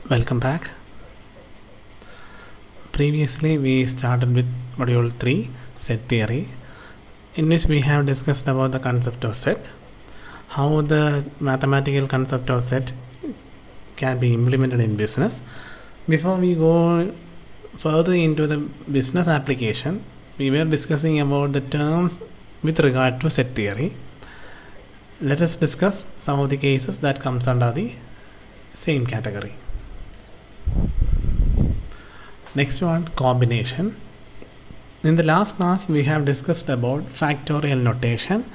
Welcome back. Previously we started with module 3 set theory, in which we have discussed about the concept of set, how the mathematical concept of set can be implemented in business. Before we go further into the business application, we were discussing about the terms with regard to set theory. Let us discuss some of the cases that comes under the same category. Next one, combination. In the last class we have discussed about factorial notation,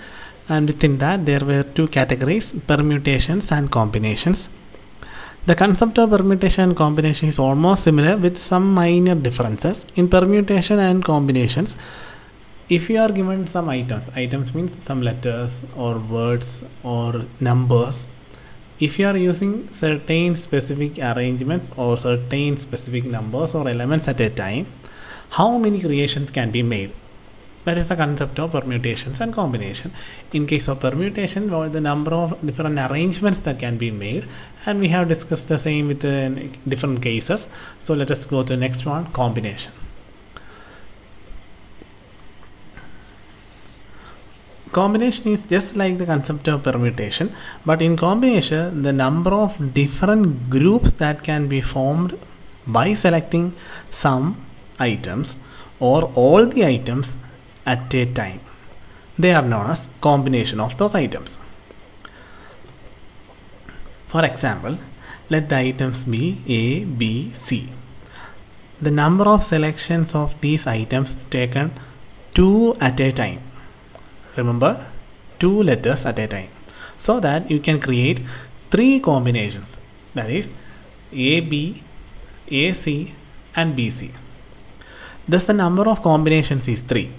and within that there were two categories, permutations and combinations. The concept of permutation and combination is almost similar with some minor differences. In permutation and combinations, if you are given some items means some letters or words or numbers, if you are using certain specific arrangements or certain specific numbers or elements at a time, how many creations can be made? That is the concept of permutations and combination. In case of permutation, the number of different arrangements that can be made, and we have discussed the same with different cases. So let us go to the next one, combination. Combination is just like the concept of permutation, but in combination the number of different groups that can be formed by selecting some items or all the items at a time, they are known as combination of those items. For example, let the items be A, B, C. The number of selections of these items taken 2 at a time. Remember, 2 letters at a time, so that you can create 3 combinations, that is AB, AC and BC. Thus the number of combinations is 3.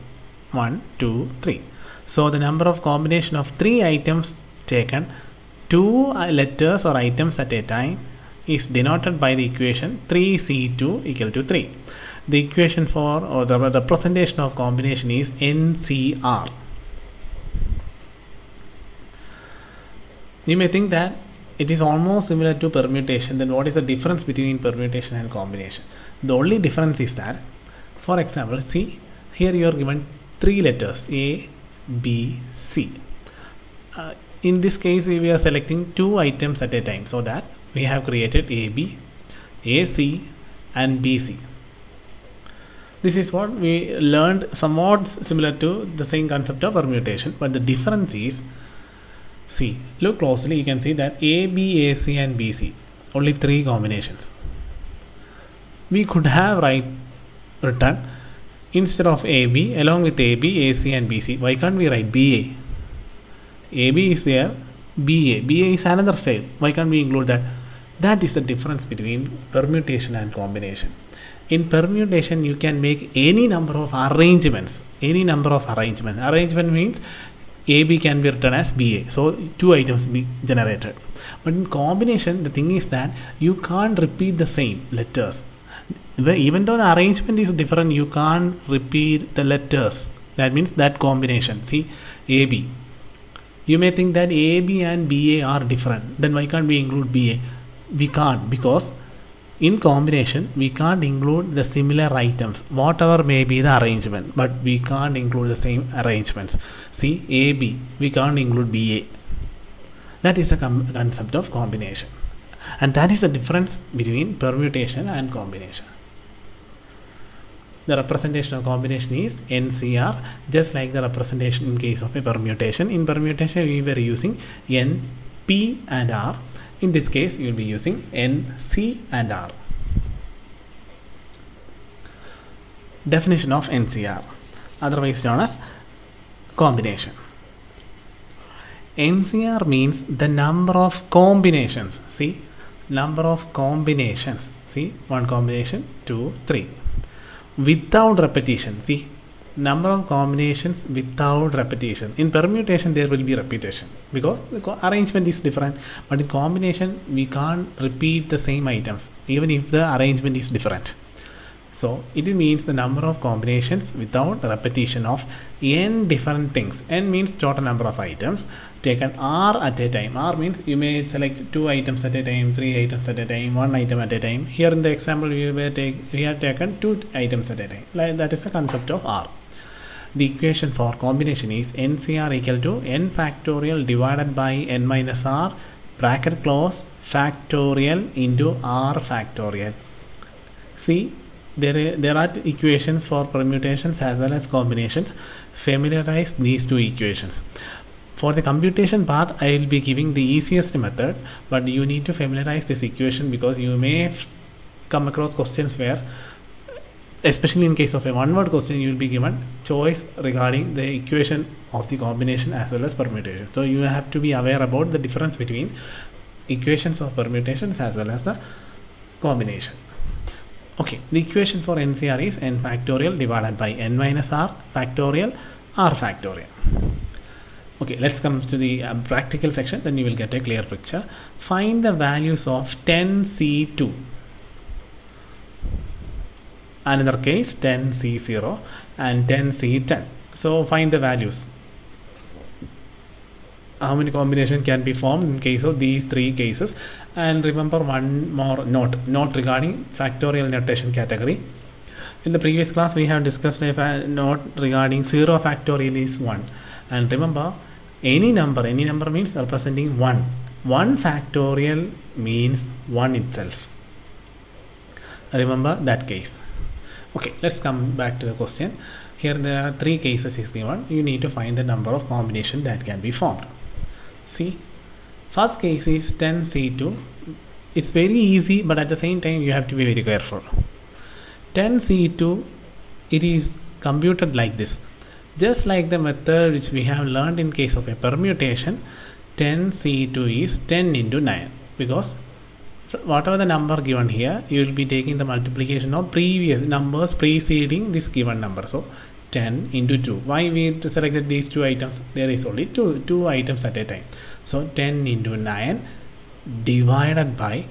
1, 2, 3. So the number of combination of 3 items taken 2 letters or items at a time is denoted by the equation 3C2 equal to 3. The equation for, or the representation of combination is NCR. You may think that it is almost similar to permutation. Then what is the difference between permutation and combination? The only difference is that, for example, see here you are given 3 letters A, B, C. In this case we are selecting 2 items at a time, so that we have created AB, AC and BC. This is what we learned, somewhat similar to the same concept of permutation, but the difference is, see, look closely, you can see that A, B, AC and BC, only 3 combinations. We could have written instead of AB, along with AB, AC and BC, why can't we write BA? AB is there, BA is another style, why can't we include that? That is the difference between permutation and combination. In permutation you can make any number of arrangements. Arrangement means AB can be written as BA, so 2 items be generated. But in combination the thing is that you can't repeat the same letters. Even though the arrangement is different, you can't repeat the letters. That means that combination, see AB, you may think that AB and BA are different, then why can't we include BA? We can't, because in combination we can't include the similar items, whatever may be the arrangement, but we can't include the same arrangements. See, AB, we can't include BA. That is the concept of combination, and that is the difference between permutation and combination. The representation of combination is NCR, just like the representation in case of a permutation. In permutation we were using N, P and R. In this case you will be using N, C and R. Definition of NCR, otherwise known as combination. NCR means the number of combinations. See, number of combinations. See, 1 combination, 2, 3. Without repetition. See, number of combinations without repetition. In permutation there will be repetition because the arrangement is different, but in combination we can't repeat the same items even if the arrangement is different. So it means the number of combinations without repetition of n different things. N means total number of items. taken R at a time. R means you may select 2 items at a time, 3 items at a time, 1 item at a time. Here in the example we have taken 2 items at a time. Like that is the concept of R. The equation for combination is NCR equal to n factorial divided by n minus R bracket close factorial into R factorial. See, there are equations for permutations as well as combinations. Familiarize these two equations. For the computation part, I will be giving the easiest method, but you need to familiarize this equation because you may come across questions where, especially in case of a one-word question, you will be given choice regarding the equation of the combination as well as permutation. So you have to be aware about the difference between equations of permutations as well as the combination. Okay, the equation for NCR is n factorial divided by n minus R factorial R factorial. Okay, let's come to the practical section, then you will get a clear picture. Find the values of 10C2. Another case 10C0 and 10C10. So find the values. How many combinations can be formed in case of these three cases? And remember one more note regarding factorial notation category. In the previous class we have discussed a note regarding 0 factorial is 1, and remember any number means representing 1 factorial means 1 itself. Remember that case. Okay, let's come back to the question. Here there are three cases is given. You need to find the number of combinations that can be formed. See, first case is 10C2. It's very easy, but at the same time you have to be very careful. 10C2, it is computed like this. Just like the method which we have learned in case of a permutation, 10C2 is 10 into 9, because whatever the number given here, you will be taking the multiplication of previous numbers preceding this given number. So 10 into 2. Why we selected these two items? There is only two items at a time. So 10 into 9 divided by,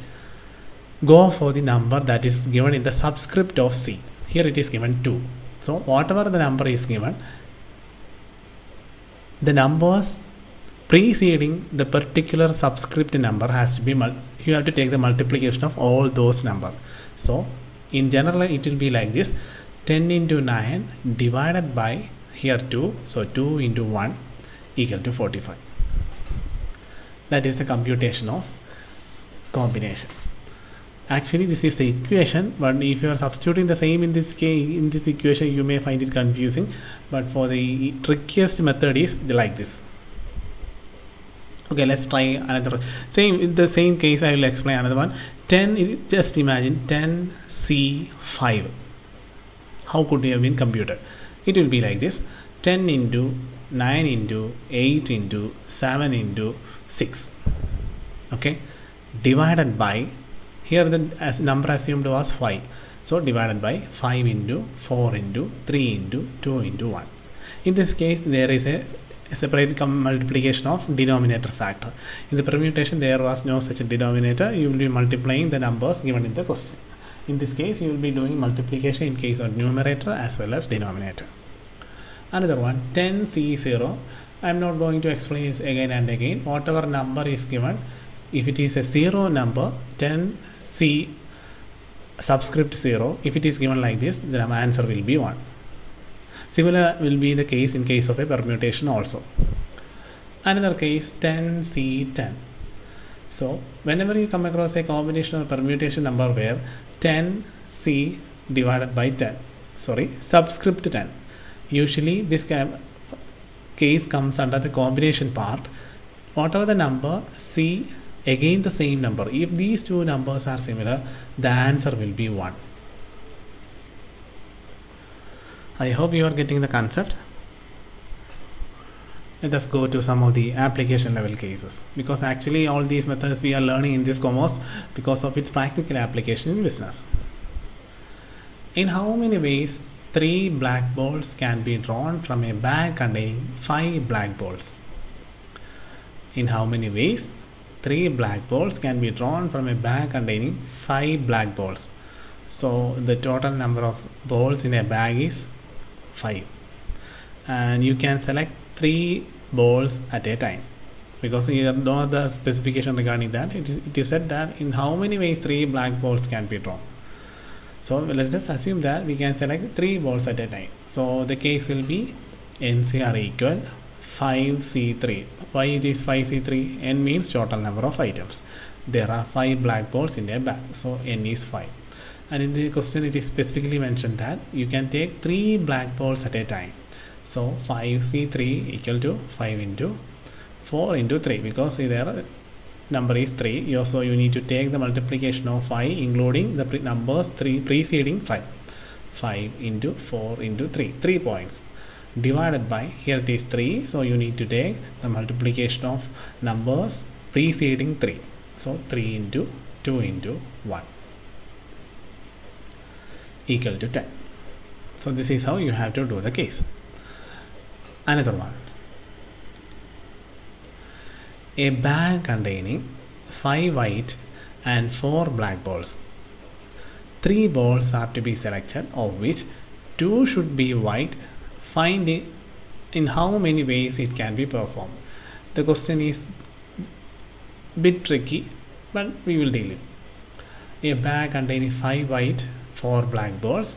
go for the number that is given in the subscript of C. Here it is given 2. So whatever the number is given, the numbers preceding the particular subscript number has to be, you have to take the multiplication of all those numbers. So in general it will be like this: 10 into 9 divided by here 2, so 2 into 1 equal to 45. That is the computation of combination. Actually this is the equation, but if you are substituting the same in this case, in this equation, you may find it confusing, but for the trickiest method is like this. Okay, let's try another in the same case. I will explain another one. 10, just imagine 10C5. How could it have been computed? It will be like this: 10 into 9 into 8 into 7 into 6. Okay, divided by, here the number assumed was 5, so divided by 5 into 4 into 3 into 2 into 1. In this case there is a separate multiplication of denominator factor. In the permutation there was no such a denominator. You will be multiplying the numbers given in the question. In this case you will be doing multiplication in case of numerator as well as denominator. Another one, 10C0. I am not going to explain this again and again. Whatever number is given, if it is a 0 number, 10C subscript 0, if it is given like this, the answer will be 1. Similar will be the case in case of a permutation also. Another case, 10C10. So whenever you come across a combination or permutation number where 10C divided by 10, subscript 10, usually this case comes under the combination part. Whatever the number, C again the same number. If these two numbers are similar, the answer will be 1. I hope you are getting the concept. Let us go to some of the application level cases, because actually all these methods we are learning in this course because of its practical application in business. In how many ways 3 black balls can be drawn from a bag containing 5 black balls? In how many ways 3 black balls can be drawn from a bag containing 5 black balls? So the total number of balls in a bag is 5, and you can select 3 balls at a time. because you know the specification regarding that. It is said that in how many ways 3 black balls can be drawn. So let us assume that we can select 3 balls at a time. So the case will be NCR equal 5C3. Why it is 5C3? N means total number of items. There are 5 black balls in a bag, so N is 5. And in the question it is specifically mentioned that you can take 3 black balls at a time. So 5C3 equal to 5 into 4 into 3, because their number is 3. So you need to take the multiplication of 5 including the numbers 3 preceding 5. 5 into 4 into 3, 3 points, divided by, here it is 3, so you need to take the multiplication of numbers preceding 3. So 3 into 2 into 1 equal to 10. So this is how you have to do the case. Another one. A bag containing 5 white and 4 black balls. 3 balls are to be selected, of which 2 should be white. Find it in how many ways it can be performed. The question is a bit tricky, but we will deal it. A bag containing 5 white, 4 black balls.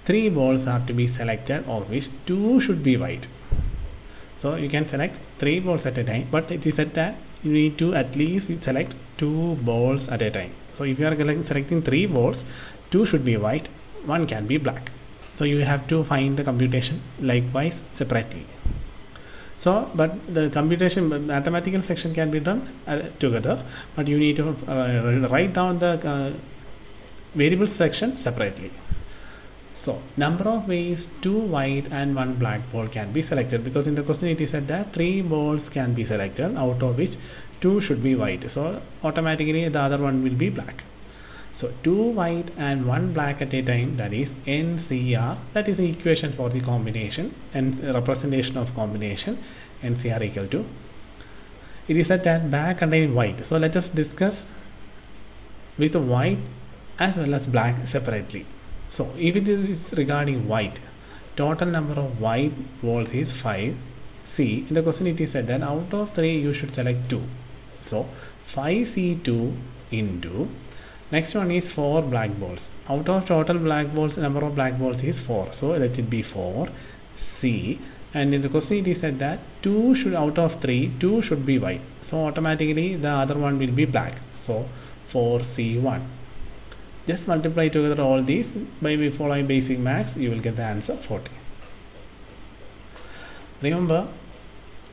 3 balls are to be selected, of which 2 should be white. So you can select 3 balls at a time, but it is said that you need to at least select 2 balls at a time. So if you are selecting 3 balls, 2 should be white, 1 can be black. So you have to find the computation likewise separately. So but the computation mathematical section can be done together, but you need to write down the variables section separately. So number of ways 2 white and 1 black ball can be selected, because in the question it is said that 3 balls can be selected, out of which 2 should be white. So automatically the other one will be black. So 2 white and 1 black at a time, that is NCR, that is the equation for the combination and representation of combination. NCR equal to, it is said that bag containing white. So let us discuss with the white as well as black separately. So if it is regarding white, total number of white balls is 5. See, in the question it is said that out of 3 you should select 2. So 5C2 into, next one is 4 black balls. Out of total black balls, number of black balls is 4. So let it be 4 C. And in the question it is said that 2 should, out of 3, 2 should be white. So automatically the other one will be black. So 4C1. Just multiply together all these by following basic maths, you will get the answer 40. Remember,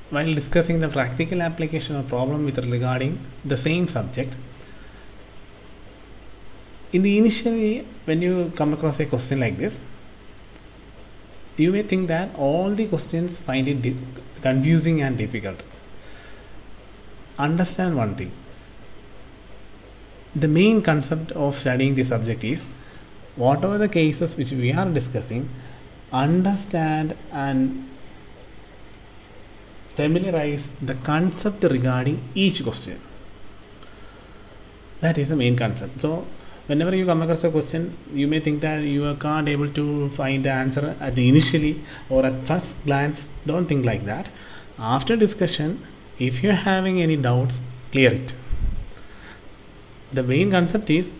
while discussing the practical application of problem with regarding the same subject, in the initially when you come across a question like this, you may think that all the questions find it confusing and difficult. Understand one thing. The main concept of studying the subject is, whatever the cases which we are discussing, understand and familiarize the concept regarding each question. That is the main concept. So whenever you come across a question, you may think that you can't able to find the answer at the initially or at first glance. Don't think like that. After discussion, if you're having any doubts, clear it. The main concept is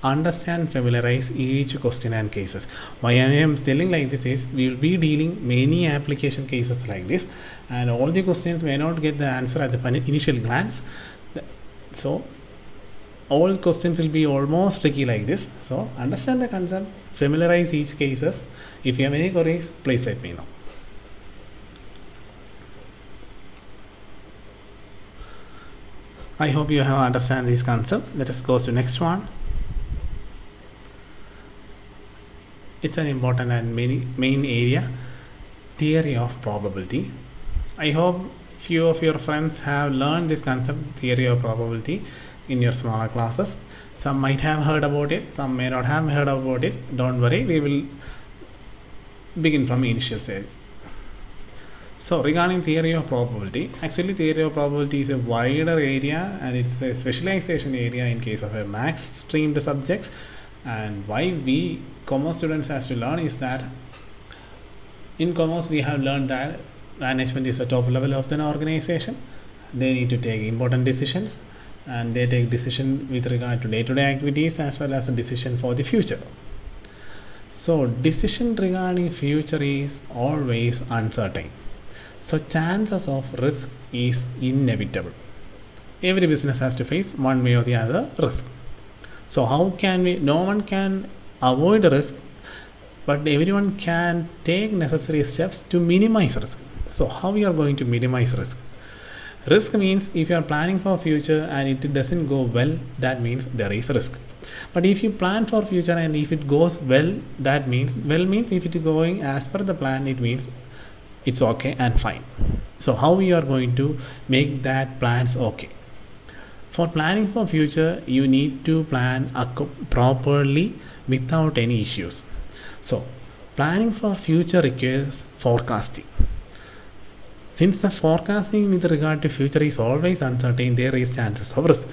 understand, familiarize each question and cases. Why I am telling like this is, we will be dealing many application cases like this, and all the questions may not get the answer at the initial glance. So all questions will be almost tricky like this. So understand the concept, familiarize each cases. If you have any queries, please let me know. I hope you have understand this concept. Let us go to next one. It's an important and main area, theory of probability. I hope few of your friends have learned this concept, theory of probability, in your smaller classes. Some might have heard about it, some may not have heard about it. Don't worry, we will begin from initial stage. So regarding theory of probability, actually theory of probability is a wider area and it's a specialization area in case of a max streamed subjects. And why we commerce students has to learn is that in commerce we have learned that management is the top level of an organization, they need to take important decisions, and they take decision with regard to day-to-day activities as well as a decision for the future. So decision regarding future is always uncertain. So chances of risk is inevitable. Every business has to face one way or the other risk. So how can we, no one can avoid risk, but everyone can take necessary steps to minimize risk. So how we are going to minimize risk? Risk means if you are planning for future and it doesn't go well, that means there is risk. But if you plan for future and if it goes well, that means, well means if it is going as per the plan, it means it's okay and fine. So how we are going to make that plans okay? For planning for future, you need to plan properly without any issues. So planning for future requires forecasting. Since the forecasting with regard to future is always uncertain, there is chances of risk.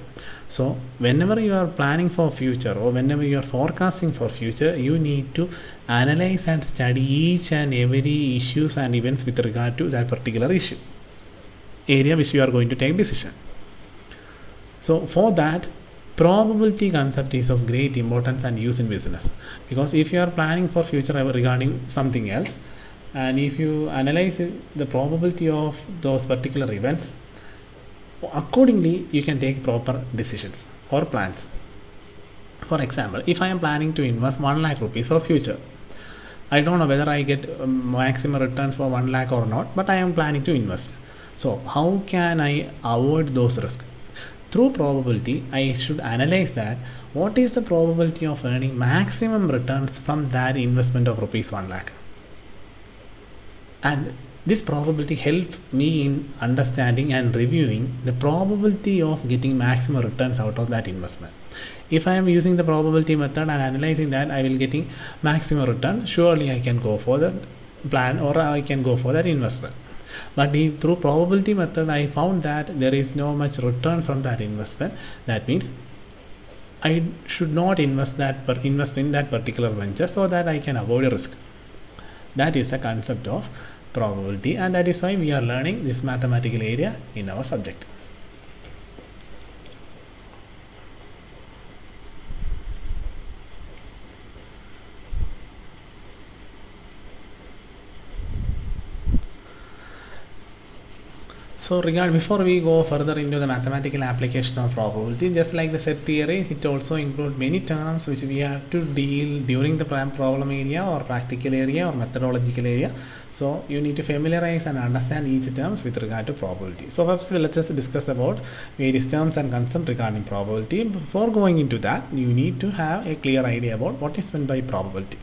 So whenever you are planning for future or whenever you are forecasting for future, you need to analyze and study each and every issues and events with regard to that particular issue, area which you are going to take decision. So for that, probability concept is of great importance and use in business, because if you are planning for future regarding something else, and if you analyze the probability of those particular events, accordingly you can take proper decisions or plans. For example, if I am planning to invest 1 lakh rupees for future, I don't know whether I get maximum returns for 1 lakh or not, but I am planning to invest. So how can I avoid those risks? Through probability, I should analyze that what is the probability of earning maximum returns from that investment of rupees 1 lakh. And this probability helps me in understanding and reviewing the probability of getting maximum returns out of that investment. If I am using the probability method and analyzing that I will getting maximum return, surely I can go for the plan or I can go for that investment. But if through probability method I found that there is no much return from that investment, that means I should not invest in that particular venture, so that I can avoid a risk. That is the concept of probability, and that is why we are learning this mathematical area in our subject. So before we go further into the mathematical application of probability, just like the set theory, it also includes many terms which we have to deal during the problem area or practical area or methodological area. So you need to familiarize and understand each terms with regard to probability. So first let us discuss about various terms and concepts regarding probability. Before going into that, you need to have a clear idea about what is meant by probability.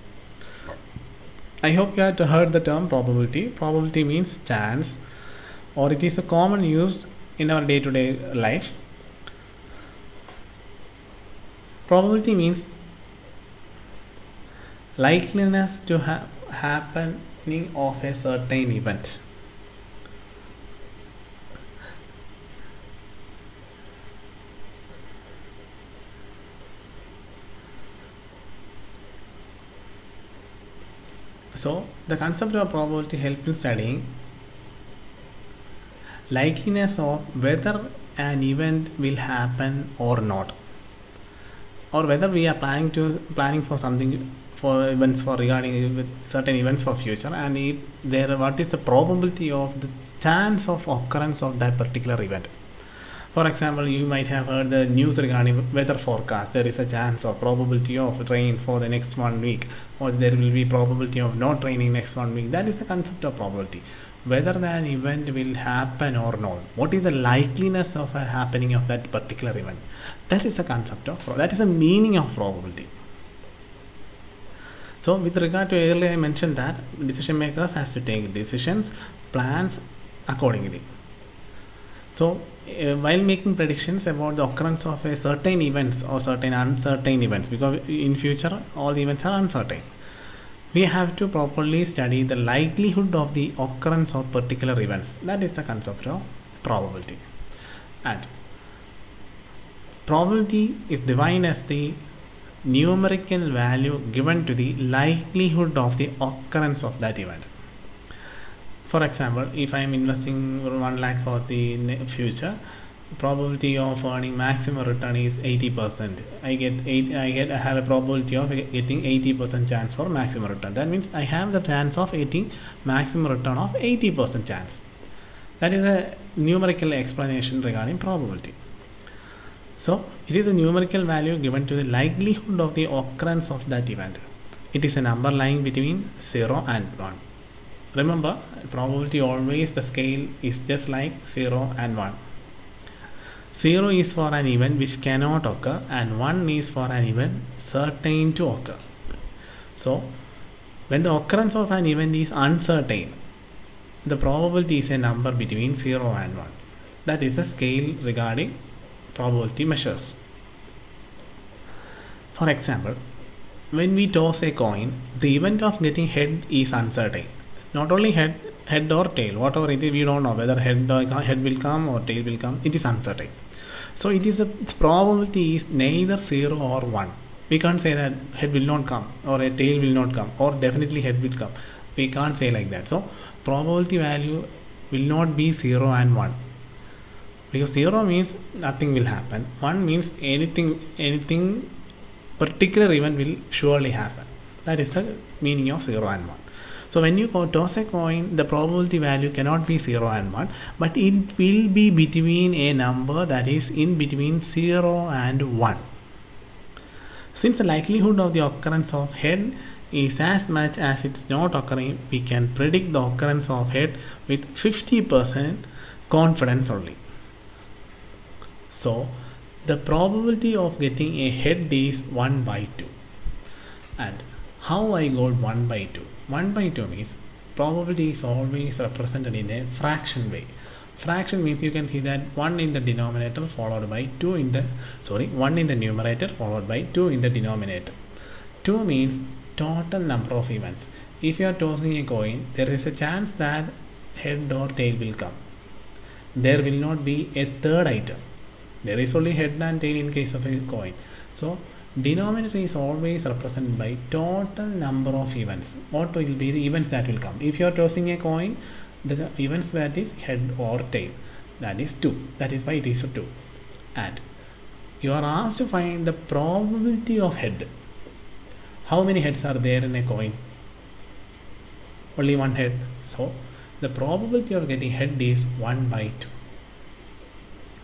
I hope you have heard the term probability. Probability means chance, or it is a common use in our day-to-day life. Probability means likeliness to happening of a certain event. So the concept of probability helps in studying likeliness of whether an event will happen or not, or whether we are planning for something, for events, for regarding with certain events for future, and if there, what is the probability of the chance of occurrence of that particular event. For example, you might have heard the news regarding weather forecast. There is a chance or probability of rain for the next 1 week, or there will be probability of not raining next 1 week. That is the concept of probability. Whether an event will happen or not, what is the likeliness of a happening of that particular event. That is the concept of, that is the meaning of probability. So with regard to earlier, I mentioned that decision makers has to take decisions, plans accordingly. So while making predictions about the occurrence of a certain events or certain uncertain events, because in future all events are uncertain, we have to properly study the likelihood of the occurrence of particular events. That is the concept of probability. And probability is defined as the numerical value given to the likelihood of the occurrence of that event. For example, if I am investing 1 lakh for the future, probability of earning maximum return is 80%. I have a probability of getting 80% chance for maximum return. That means I have the chance of getting maximum return of 80% chance. That is a numerical explanation regarding probability. So it is a numerical value given to the likelihood of the occurrence of that event. It is a number lying between 0 and 1. Remember, probability always, the scale is just like 0 and 1. 0 is for an event which cannot occur and 1 is for an event certain to occur. So when the occurrence of an event is uncertain, the probability is a number between 0 and 1. That is the scale regarding probability measures. For example, when we toss a coin, the event of getting head is uncertain. Not only head or tail, whatever it is, we don't know whether head will come or tail will come. It is uncertain. So it is, its probability is neither 0 or 1. We can't say that head will not come or a tail will not come or definitely head will come. We can't say like that. So probability value will not be 0 and 1, because 0 means nothing will happen, 1 means anything particular event will surely happen. That is the meaning of 0 and 1. So when you toss a coin, the probability value cannot be 0 and 1, but it will be between a number that is in between 0 and 1. Since the likelihood of the occurrence of head is as much as it's not occurring, we can predict the occurrence of head with 50% confidence only. So the probability of getting a head is 1 by 2. And how I got 1 by 2? 1 by 2 means probability is always represented in a fraction way. Fraction means you can see that 1 in the denominator followed by 1 in the numerator followed by 2 in the denominator. 2 means total number of events. If you are tossing a coin, there is a chance that head or tail will come. There will not be a third item. There is only head and tail in case of a coin. So denominator is always represented by total number of events. What will be the events that will come? If you are tossing a coin, the events that is head or tail, that is 2. That is why it is 2. And you are asked to find the probability of head. How many heads are there in a coin? Only one head. So the probability of getting head is 1 by 2.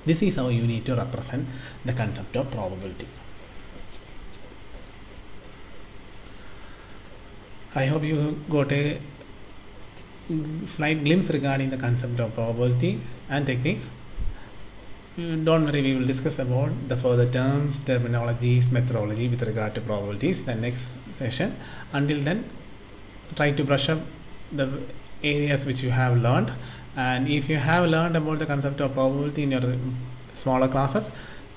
This is how you need to represent the concept of probability. I hope you got a slight glimpse regarding the concept of probability and techniques. Don't worry, we will discuss about the further terms, terminologies, methodology with regard to probabilities in the next session. Until then, try to brush up the areas which you have learned, and if you have learned about the concept of probability in your smaller classes,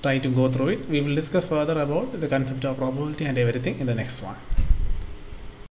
try to go through it. We will discuss further about the concept of probability and everything in the next one.